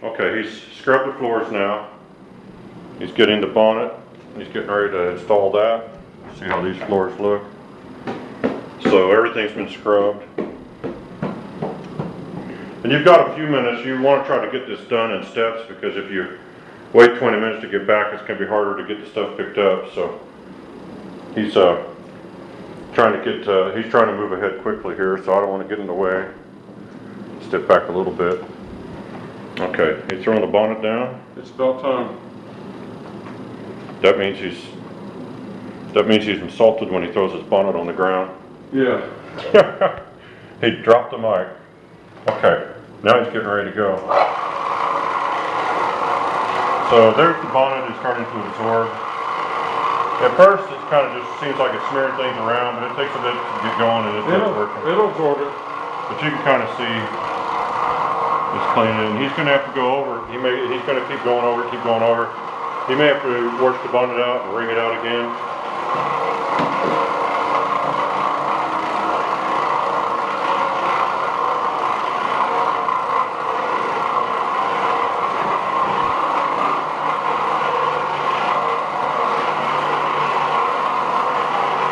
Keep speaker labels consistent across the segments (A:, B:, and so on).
A: Okay, he's scrubbed the floors now. He's getting the bonnet. He's getting ready to install that. See how these floors look. So everything's been scrubbed. And you've got a few minutes. You want to try to get this done in steps, because if you wait 20 minutes to get back, it's going to be harder to get the stuff picked up. So he's trying to move ahead quickly here, so I don't want to get in the way. Step back a little bit. Okay, he's throwing the bonnet down.
B: It's about time.
A: That means he's insulted when he throws his bonnet on the ground.
B: Yeah.
A: He dropped the mic. Okay, now he's getting ready to go. So there's the bonnet. It's starting to absorb. At first, it kind of just seems like it's smearing things around, but it takes a bit to get going, and it's working.
B: It'll absorb it.
A: But you can kind of see it's cleaning, and he's going to have to go over. He's going to keep going over, keep going over. He may have to wash the bonnet out and wring it out again.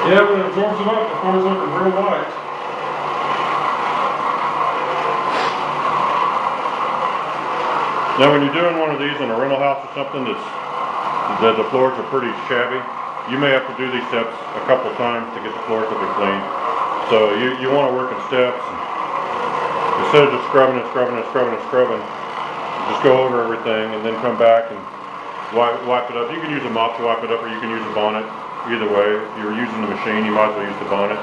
B: Yeah, when it absorbs it up, the floor's looking real white.
A: Now when you're doing one of these in a rental house or something that the floors are pretty shabby, you may have to do these steps a couple times to get the floors to be clean. So you want to work in steps. Instead of just scrubbing, just go over everything and then come back and wipe it up. You can use a mop to wipe it up, or you can use a bonnet. Either way, if you're using the machine, you might as well use the bonnet.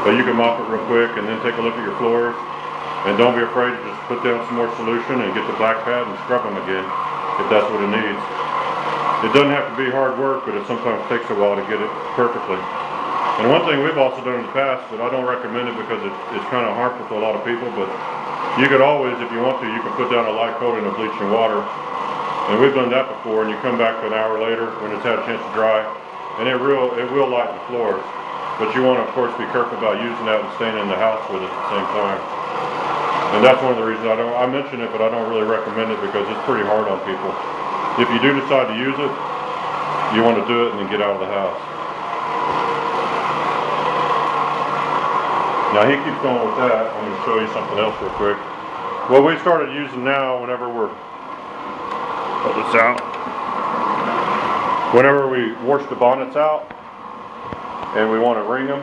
A: But you can mop it real quick and then take a look at your floors. And don't be afraid to just put down some more solution and get the black pad and scrub them again, if that's what it needs. It doesn't have to be hard work, but it sometimes takes a while to get it perfectly. And one thing we've also done in the past, but I don't recommend it because it's kind of harmful to a lot of people, but you could always, if you want to, you can put down a light coating of bleaching water. And we've done that before, and you come back an hour later when it's had a chance to dry, and it will lighten the floors. But you want to, of course, be careful about using that and staying in the house with it at the same time. And that's one of the reasons I mention it, but I don't really recommend it because it's pretty hard on people. If you do decide to use it, you want to do it and then get out of the house. Now he keeps going with that. I'm going to show you something else real quick. What we started using now, whenever we're pull this out, whenever we wash the bonnets out and we want to wring them,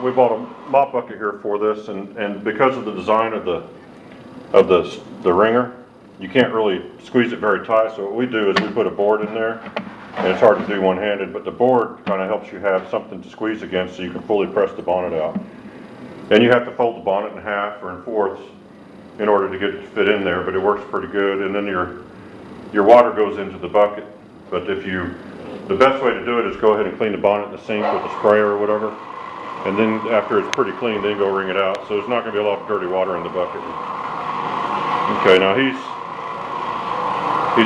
A: we bought a mop bucket here for this, and because of the design of the wringer, you can't really squeeze it very tight. So what we do is we put a board in there, and it's hard to do one-handed, but the board kind of helps you have something to squeeze against so you can fully press the bonnet out. And you have to fold the bonnet in half or in fourths in order to get it to fit in there, but it works pretty good. And then your water goes into the bucket. But the best way to do it is go ahead and clean the bonnet in the sink with a sprayer or whatever. And then after it's pretty clean, then go wring it out. So there's not going to be a lot of dirty water in the bucket. Okay, now he's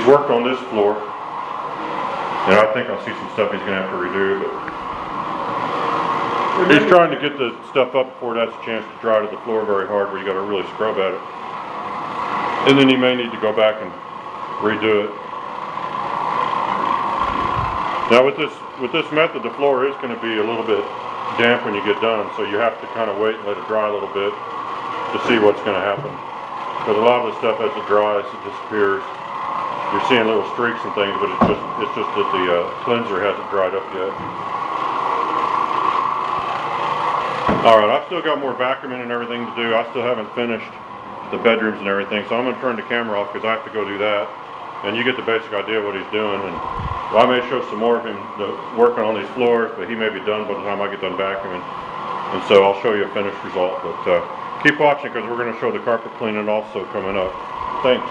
A: worked on this floor, and I think I'll see some stuff he's going to have to redo. But he's trying to get the stuff up before it has a chance to dry to the floor very hard, where you got to really scrub at it. And then he may need to go back and redo it. Now with this method, the floor is going to be a little bit damp when you get done, so you have to kind of wait and let it dry a little bit to see what's going to happen. Because a lot of the stuff, as it dries, it disappears. You're seeing little streaks and things, but it's just that the cleanser hasn't dried up yet. All right, I've still got more vacuuming and everything to do. I still haven't finished the bedrooms and everything, so I'm going to turn the camera off because I have to go do that. And you get the basic idea of what he's doing. And well, I may show some more of him working on these floors, but he may be done by the time I get done vacuuming. And so I'll show you a finished result. But keep watching because we're going to show the carpet cleaning also coming up. Thanks.